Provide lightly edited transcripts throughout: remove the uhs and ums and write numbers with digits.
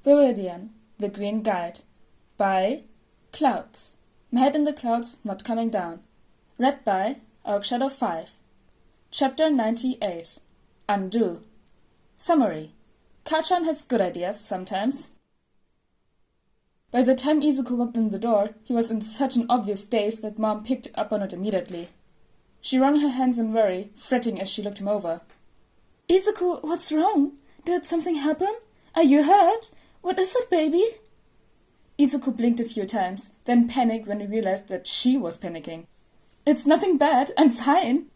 Viridian, The Green Guide, by Clouds. My Head in the Clouds Not Coming Down. Read by Shadow 5. Chapter 98. Undo. Summary. Kachan has good ideas sometimes. By the time Izuku walked in the door, he was in such an obvious daze that Mom picked up on it immediately. She wrung her hands in worry, fretting as she looked him over. "Izuku, what's wrong? Did something happen? Are you hurt? What is it, baby?" Izuku blinked a few times, then panicked when he realized that she was panicking. "It's nothing bad, I'm fine."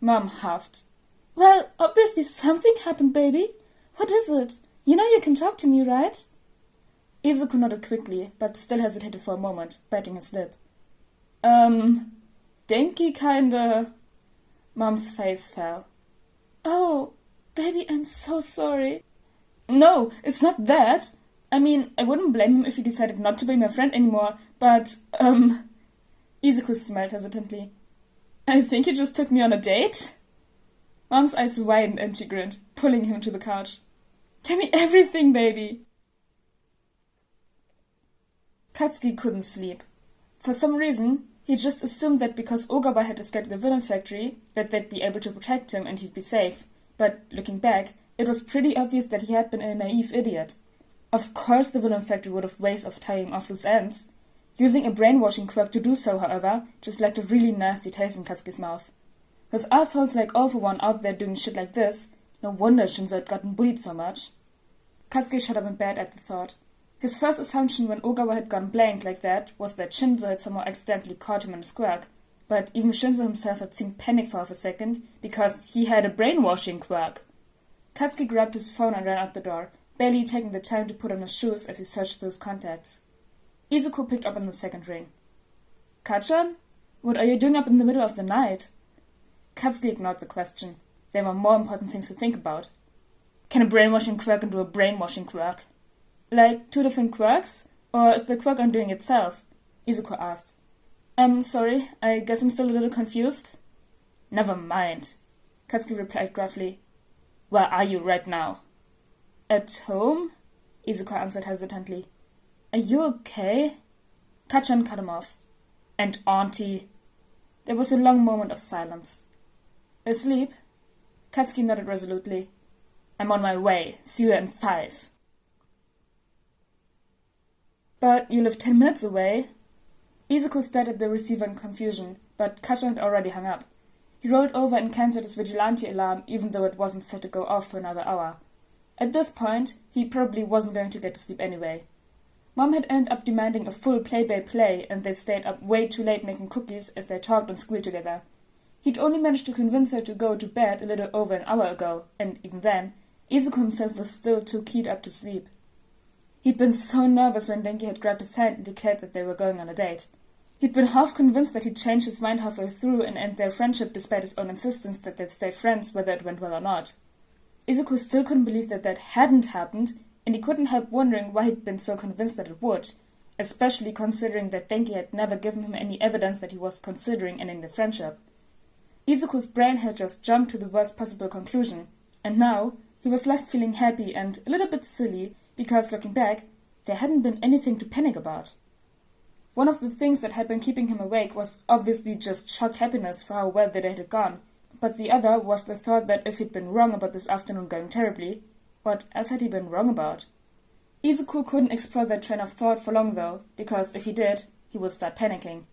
Mom huffed. "Well, obviously something happened, baby. What is it? You know you can talk to me, right?" Izuku nodded quickly, but still hesitated for a moment, biting his lip. Denki kinda..." Mom's face fell. "Oh, baby, I'm so sorry." "No, it's not that. I mean, I wouldn't blame him if he decided not to be my friend anymore, but, Izuku smiled hesitantly. "I think you just took me on a date?" Mom's eyes widened and she grinned, pulling him to the couch. "Tell me everything, baby." Katsuki couldn't sleep. For some reason, he just assumed that because Ogawa had escaped the villain factory, that they'd be able to protect him and he'd be safe. But looking back, it was pretty obvious that he had been a naive idiot. Of course the villain factory would have ways of tying off loose ends. Using a brainwashing quirk to do so, however, just left a really nasty taste in Katsuki's mouth. With assholes like All For One out there doing shit like this, no wonder Shinzo had gotten bullied so much. Katsuki shut up in bed at the thought. His first assumption when Ogawa had gone blank like that was that Shinzo had somehow accidentally caught him in his quirk, but even Shinzo himself had seemed panicked for half a second because he had a brainwashing quirk. Katsuki grabbed his phone and ran out the door, barely taking the time to put on his shoes as he searched through his contacts. Izuku picked up on the second ring. "Kachan? What are you doing up in the middle of the night?" Katsuki ignored the question. There were more important things to think about. Can a brainwashing quirk undo a brainwashing quirk? Like two different quirks? Or is the quirk undoing itself? Izuku asked. Sorry, I guess I'm still a little confused." "Never mind," Katsuki replied gruffly. "Where are you right now?" "At home?" Izuku answered hesitantly. "Are you okay?" Kachan cut him off. "And Auntie?" There was a long moment of silence. "Asleep?" Katsuki nodded resolutely. "I'm on my way. See you in 5. "But you live 10 minutes away." Izuku stared at the receiver in confusion, but Kachan had already hung up. He rolled over and cancelled his vigilante alarm even though it wasn't set to go off for another hour. At this point, he probably wasn't going to get to sleep anyway. Mom had ended up demanding a full play-by-play and they stayed up way too late making cookies as they talked and squealed together. He'd only managed to convince her to go to bed a little over an hour ago, and even then, Izuku himself was still too keyed up to sleep. He'd been so nervous when Denki had grabbed his hand and declared that they were going on a date. He'd been half convinced that he'd changed his mind halfway through and end their friendship despite his own insistence that they'd stay friends whether it went well or not. Izuku still couldn't believe that that hadn't happened, and he couldn't help wondering why he'd been so convinced that it would, especially considering that Denki had never given him any evidence that he was considering ending the friendship. Izuku's brain had just jumped to the worst possible conclusion, and now he was left feeling happy and a little bit silly because, looking back, there hadn't been anything to panic about. One of the things that had been keeping him awake was obviously just shocked happiness for how well the day had gone, but the other was the thought that if he'd been wrong about this afternoon going terribly, what else had he been wrong about? Izuku couldn't explore that train of thought for long though, because if he did, he would start panicking.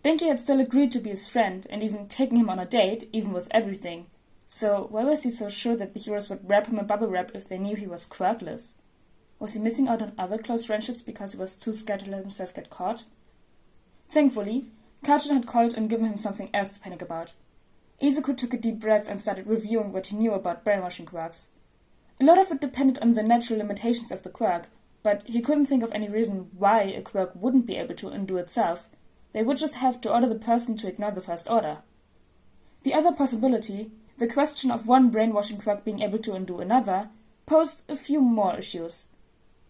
Denki had still agreed to be his friend and even taken him on a date, even with everything, so why was he so sure that the heroes would wrap him in bubble wrap if they knew he was quirkless? Was he missing out on other close friendships because he was too scared to let himself get caught? Thankfully, Kachan had called and given him something else to panic about. Izuku took a deep breath and started reviewing what he knew about brainwashing quirks. A lot of it depended on the natural limitations of the quirk, but he couldn't think of any reason why a quirk wouldn't be able to undo itself. They would just have to order the person to ignore the first order. The other possibility, the question of one brainwashing quirk being able to undo another, posed a few more issues.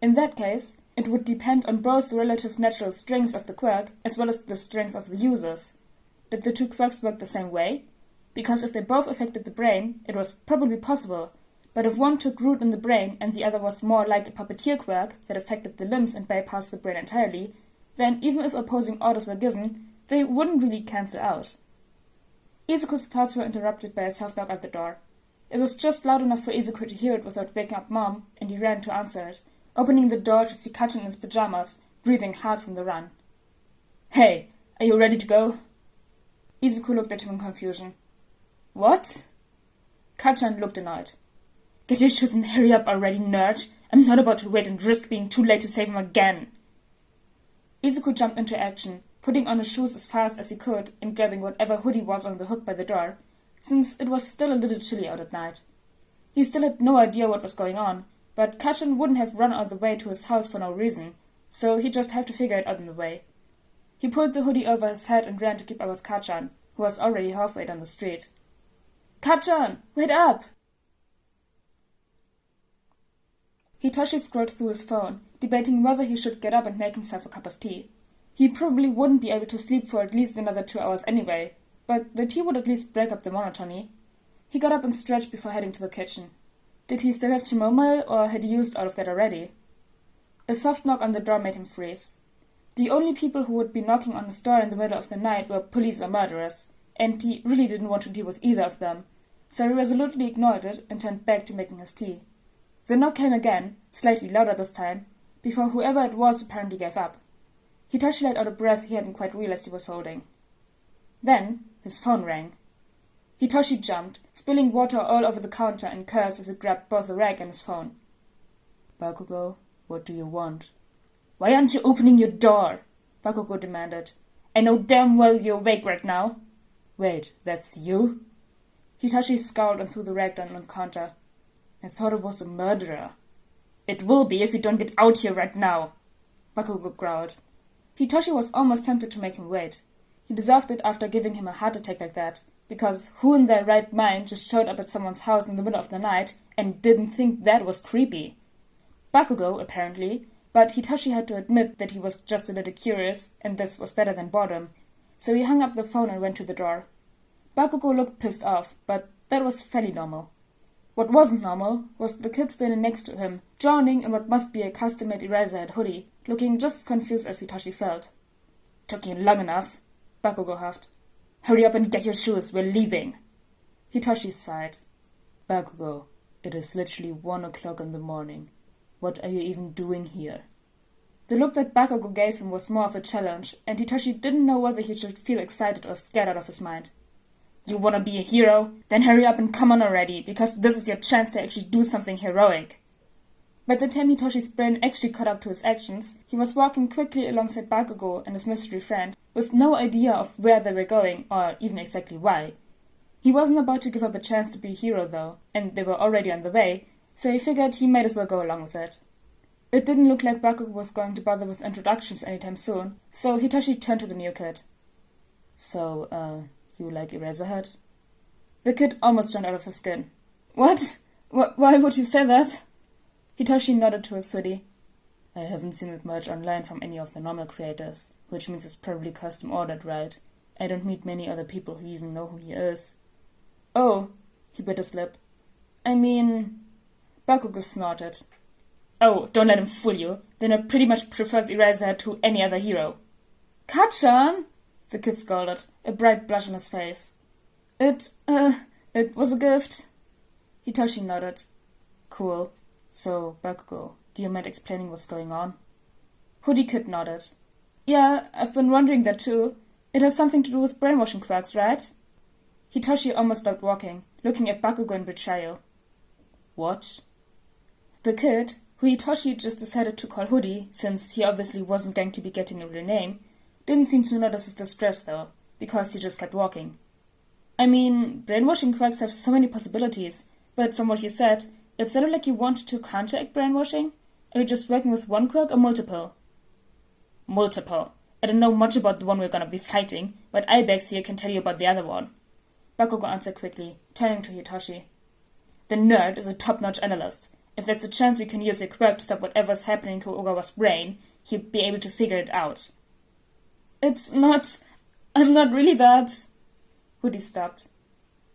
In that case, it would depend on both the relative natural strengths of the quirk as well as the strength of the users. Did the two quirks work the same way? Because if they both affected the brain, it was probably possible, But if one took root in the brain and the other was more like a puppeteer quirk that affected the limbs and bypassed the brain entirely, then even if opposing orders were given, they wouldn't really cancel out. Izuku's thoughts were interrupted by a soft knock at the door. It was just loud enough for Izuku to hear it without waking up Mom, and he ran to answer it, opening the door to see Kachan in his pajamas, breathing hard from the run. "Hey, are you ready to go?" Izuku looked at him in confusion. "What?" Kachan looked annoyed. "Get your shoes and hurry up already, nerd. I'm not about to wait and risk being too late to save him again." Izuku jumped into action, putting on his shoes as fast as he could and grabbing whatever hoodie was on the hook by the door, since it was still a little chilly out at night. He still had no idea what was going on, but Kachan wouldn't have run all the way to his house for no reason, so he'd just have to figure it out on the way. He pulled the hoodie over his head and ran to keep up with Kachan, who was already halfway down the street. "Kachan, wait up!" Hitoshi scrolled through his phone, debating whether he should get up and make himself a cup of tea. He probably wouldn't be able to sleep for at least another 2 hours anyway, but the tea would at least break up the monotony. He got up and stretched before heading to the kitchen. Did he still have chamomile, or had he used all of that already? A soft knock on the door made him freeze. The only people who would be knocking on his door in the middle of the night were police or murderers, and he really didn't want to deal with either of them, so he resolutely ignored it and turned back to making his tea. The knock came again, slightly louder this time, before whoever it was apparently gave up. Hitoshi let out a breath he hadn't quite realized he was holding. Then his phone rang. Hitoshi jumped, spilling water all over the counter and cursed as he grabbed both the rag and his phone. "Bakugo, what do you want?" "Why aren't you opening your door?" Bakugo demanded. "I know damn well you're awake right now." "Wait, that's you?" Hitoshi scowled and threw the rag down on the counter. "I thought it was a murderer." "It will be if you don't get out here right now," Bakugo growled. Hitoshi was almost tempted to make him wait. He deserved it after giving him a heart attack like that, because who in their right mind just showed up at someone's house in the middle of the night and didn't think that was creepy? Bakugo, apparently, but Hitoshi had to admit that he was just a little curious, and this was better than boredom, so he hung up the phone and went to the door. Bakugo looked pissed off, but that was fairly normal. What wasn't normal was the kid standing next to him, drowning in what must be a custom-made Eraserhead hoodie, looking just as confused as Hitoshi felt. "Took you long enough," Bakugo huffed. "Hurry up and get your shoes, we're leaving." Hitoshi sighed. "Bakugo, it is literally 1 o'clock in the morning. What are you even doing here?" The look that Bakugo gave him was more of a challenge, and Hitoshi didn't know whether he should feel excited or scared out of his mind. "You wanna be a hero? Then hurry up and come on already, because this is your chance to actually do something heroic." By the time Hitoshi's brain actually caught up to his actions, he was walking quickly alongside Bakugo and his mystery friend, with no idea of where they were going, or even exactly why. He wasn't about to give up a chance to be a hero, though, and they were already on the way, so he figured he might as well go along with it. It didn't look like Bakugo was going to bother with introductions anytime soon, so Hitoshi turned to the new kid. "So, you like Eraserhead?" The kid almost jumped out of his skin. "What? Why would you say that?" Hitoshi nodded to his hoodie. "I haven't seen it much online from any of the normal creators, which means it's probably custom ordered, right? I don't meet many other people who even know who he is." "Oh," he bit his lip. "I mean..." Bakugo snorted. "Oh, don't let him fool you. Then I pretty much prefers Eraserhead to any other hero." "Kachan!" the kid scolded, a bright blush on his face. It was a gift." Hitoshi nodded. "Cool. So, Bakugo, do you mind explaining what's going on?" Hoodie Kid nodded. "Yeah, I've been wondering that too. It has something to do with brainwashing quirks, right?" Hitoshi almost stopped walking, looking at Bakugo in betrayal. "What?" The kid, who Hitoshi just decided to call Hoodie, since he obviously wasn't going to be getting a real name, didn't seem to notice his distress, though, because he just kept walking. "I mean, brainwashing quirks have so many possibilities, but from what you said, it sounded like you wanted to counteract brainwashing. Are you just working with one quirk or multiple?" "Multiple. I don't know much about the one we're gonna be fighting, but Ibex here can tell you about the other one," Bakugo answered quickly, turning to Hitoshi. "The nerd is a top-notch analyst. If there's a chance we can use your quirk to stop whatever's happening to Ogawa's brain, he'll be able to figure it out." I'm not really that..." Hoodie stopped.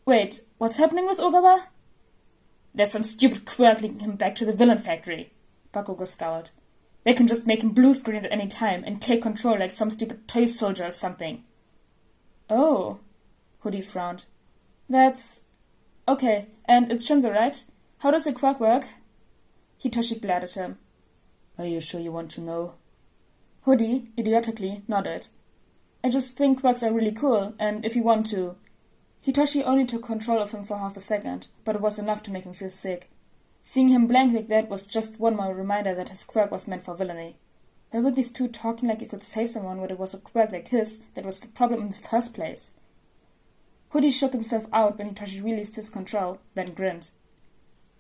"Wait, what's happening with Ogawa?" There's some stupid quirk linking him back to the villain factory. Bakugo scowled. They can just make him blue screen at any time and take control like some stupid toy soldier or something. Oh, Hoodie frowned. That's... Okay, and it's Shinzo, right? How does the quirk work? Hitoshi glared at him. Are you sure you want to know? Hoodie, idiotically, nodded. I just think quirks are really cool, and if you want to... Hitoshi only took control of him for half a second, but it was enough to make him feel sick. Seeing him blank like that was just one more reminder that his quirk was meant for villainy. Why were these two talking like it could save someone when it was a quirk like his that was the problem in the first place? Hoodie shook himself out when Hitoshi released his control, then grinned.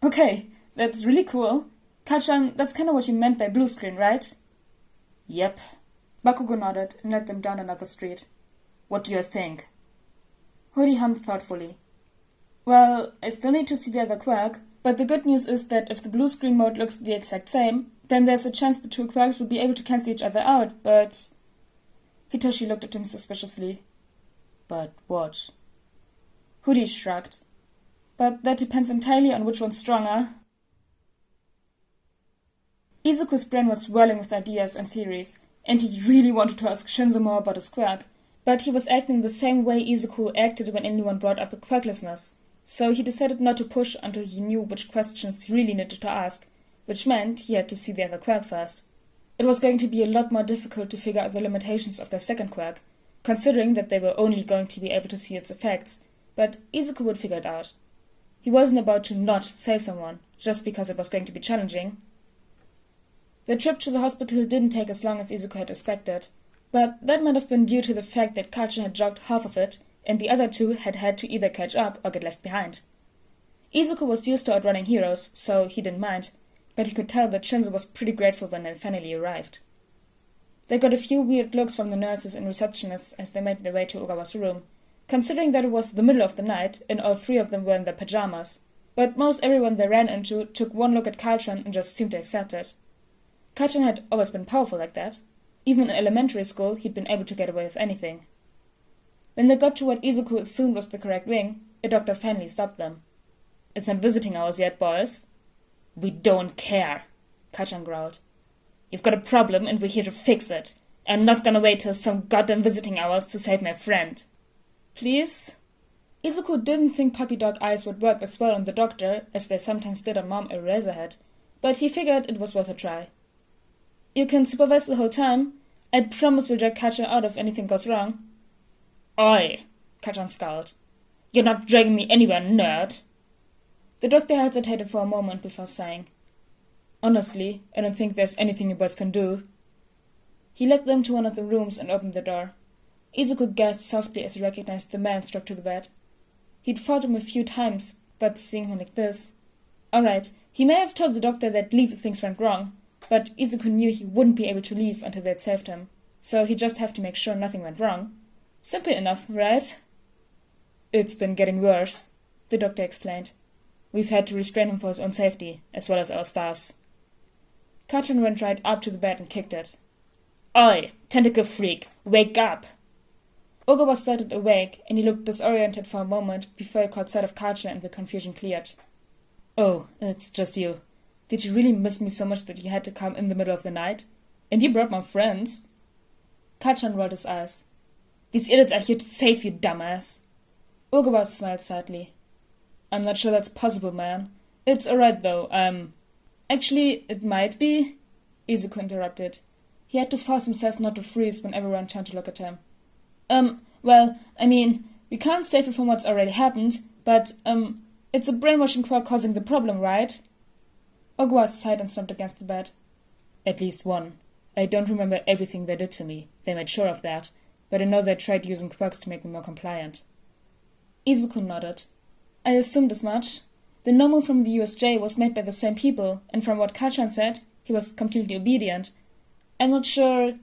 Okay, that's really cool. Kachan, that's kinda what you meant by blue screen, right? Yep. Bakugo nodded and led them down another street. What do you think? Hoodie hummed thoughtfully. Well, I still need to see the other quirk, but the good news is that if the blue screen mode looks the exact same, then there's a chance the two quirks will be able to cancel each other out, but... Hitoshi looked at him suspiciously. But what? Hoodie shrugged. But that depends entirely on which one's stronger. Izuku's brain was swirling with ideas and theories, and he really wanted to ask Shinzo more about his quirk, but he was acting the same way Izuku acted when anyone brought up a quirklessness, so he decided not to push until he knew which questions he really needed to ask, which meant he had to see the other quirk first. It was going to be a lot more difficult to figure out the limitations of their second quirk, considering that they were only going to be able to see its effects, but Izuku would figure it out. He wasn't about to not save someone, just because it was going to be challenging. The trip to the hospital didn't take as long as Izuku had expected, but that might have been due to the fact that Kachan had jogged half of it, and the other two had had to either catch up or get left behind. Izuku was used to outrunning heroes, so he didn't mind, but he could tell that Shinzo was pretty grateful when they finally arrived. They got a few weird looks from the nurses and receptionists as they made their way to Ogawa's room, considering that it was the middle of the night and all three of them were in their pajamas, but most everyone they ran into took one look at Kachan and just seemed to accept it. Kachan had always been powerful like that. Even in elementary school, he'd been able to get away with anything. When they got to what Izuku assumed was the correct wing, a doctor finally stopped them. It's not visiting hours yet, boys. We don't care, Kachan growled. You've got a problem and we're here to fix it. I'm not gonna wait till some goddamn visiting hours to save my friend. Please? Izuku didn't think puppy dog eyes would work as well on the doctor as they sometimes did on Mom Eraserhead, but he figured it was worth a try. You can supervise the whole time. I promise we'll drag Kachan out if anything goes wrong. Oi, Kachan scowled. You're not dragging me anywhere, nerd. The doctor hesitated for a moment before saying, Honestly, I don't think there's anything you boys can do. He led them to one of the rooms and opened the door. Izuku gasped softly as he recognized the man strapped to the bed. He'd fought him a few times, but seeing him like this... Alright, he may have told the doctor that leave if things went wrong, but Izuku knew he wouldn't be able to leave until they'd saved him, so he'd just have to make sure nothing went wrong. Simple enough, right? It's been getting worse, the doctor explained. We've had to restrain him for his own safety, as well as our staff's. Kachan went right up to the bed and kicked it. Oi, tentacle freak, wake up! Ogawa started awake, and he looked disoriented for a moment before he caught sight of Kachan and the confusion cleared. Oh, it's just you. Did you really miss me so much that you had to come in the middle of the night? And you brought my friends? Kachan rolled his eyes. These idiots are here to save you, dumbass. Ogawa smiled sadly. I'm not sure that's possible, man. It's alright, though. Actually, it might be, Izuku interrupted. He had to force himself not to freeze when everyone turned to look at him. Well, I mean, we can't save it from what's already happened, but, it's a brainwashing quirk causing the problem, right? Ogawa sighed and slumped against the bed. At least one. I don't remember everything they did to me. They made sure of that, but I know they tried using quirks to make me more compliant. Izuku nodded. I assumed as much. The normal from the USJ was made by the same people, and from what Kachan said, he was completely obedient. I'm not sure...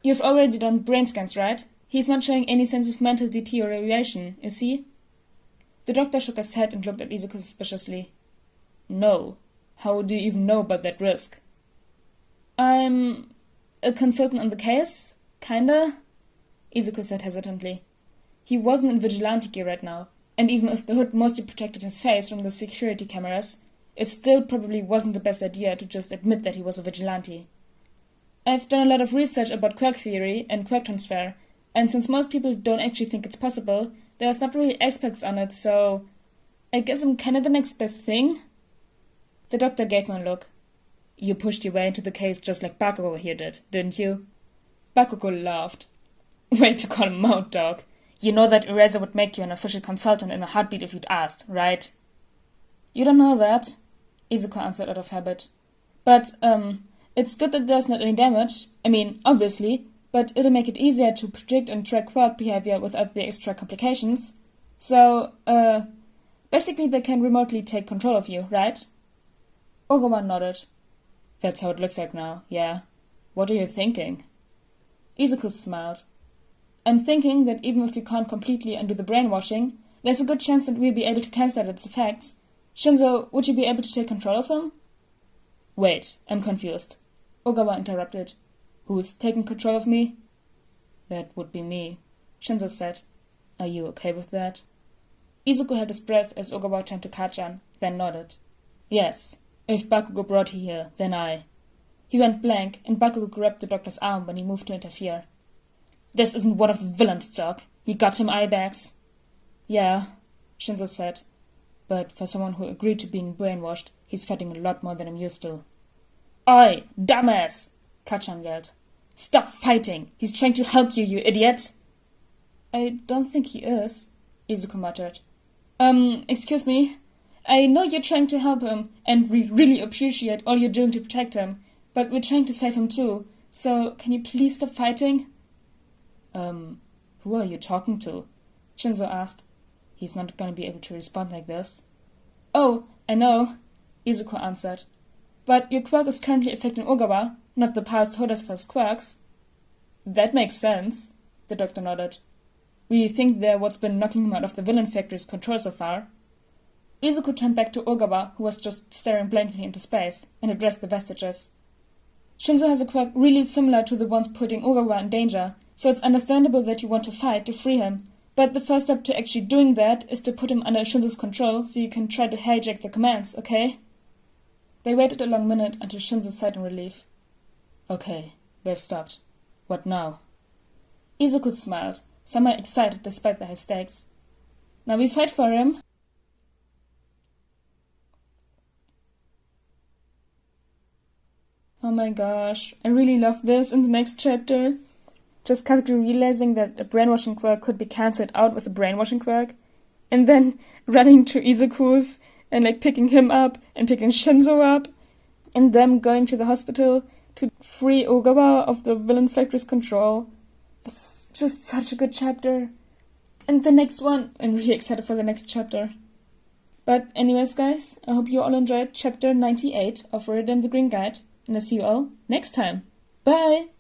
You've already done brain scans, right? He's not showing any sense of mental deterioration, is he? The doctor shook his head and looked at Izuku suspiciously. No. How do you even know about that risk? I'm... a consultant on the case? Kinda? Izuku said hesitantly. He wasn't in vigilante gear right now, and even if the hood mostly protected his face from the security cameras, it still probably wasn't the best idea to just admit that he was a vigilante. I've done a lot of research about quirk theory and quirk transfer, and since most people don't actually think it's possible, there's not really experts on it, so I guess I'm kinda the next best thing? The doctor gave me a look. You pushed your way into the case just like Bakugo here did, didn't you? Bakugo laughed. Way to call him out, dog. You know that Eraser would make you an official consultant in a heartbeat if you'd asked, right? You don't know that, Izuku answered out of habit. But, it's good that there's not any damage. I mean, obviously, but it'll make it easier to predict and track quirk behavior without the extra complications. So, basically they can remotely take control of you, right? Ogawa nodded. That's how it looks like now, yeah. What are you thinking? Izuku smiled. I'm thinking that even if we can't completely undo the brainwashing, there's a good chance that we'll be able to cancel out its effects. Shinzo, would you be able to take control of him? Wait, I'm confused. Ogawa interrupted. Who's taking control of me? That would be me, Shinzo said. Are you okay with that? Izuku held his breath as Ogawa turned to Kachan, then nodded. Yes, if Bakugo brought you here, then I. He went blank, and Bakugo grabbed the doctor's arm when he moved to interfere. This isn't one of the villains, Doc. You got him eye bags. Yeah, Shinzo said. But for someone who agreed to being brainwashed, he's fighting a lot more than I'm used to. Oi, dumbass! Kachan yelled. Stop fighting! He's trying to help you, you idiot! I don't think he is, Izuku muttered. Excuse me? I know you're trying to help him, and we really appreciate all you're doing to protect him, but we're trying to save him too, so can you please stop fighting? Who are you talking to? Shinzo asked. He's not gonna be able to respond like this. Oh, I know, Izuku answered. But your quirk is currently affecting Ogawa, not the past holders for his quirks. That makes sense, the doctor nodded. We think they're what's been knocking him out of the villain factory's control so far. Izuku turned back to Ogawa, who was just staring blankly into space, and addressed the vestiges. Shinzo has a quirk really similar to the ones putting Ogawa in danger, so it's understandable that you want to fight to free him, but the first step to actually doing that is to put him under Shinzo's control so you can try to hijack the commands, okay? They waited a long minute until Shinzo sighed in relief. Okay, they've stopped. What now? Izuku smiled, somehow excited despite the high stakes. Now we fight for him. Oh my gosh, I really love this in the next chapter. Just casually realizing that a brainwashing quirk could be cancelled out with a brainwashing quirk, and then running to Izuku's and picking him up and picking Shinzo up, and them going to the hospital to free Ogawa of the villain factory's control. It's just such a good chapter. And the next one, I'm really excited for the next chapter. But anyways guys, I hope you all enjoyed chapter 98 of Viridian the Green Guide, and I'll see you all next time. Bye!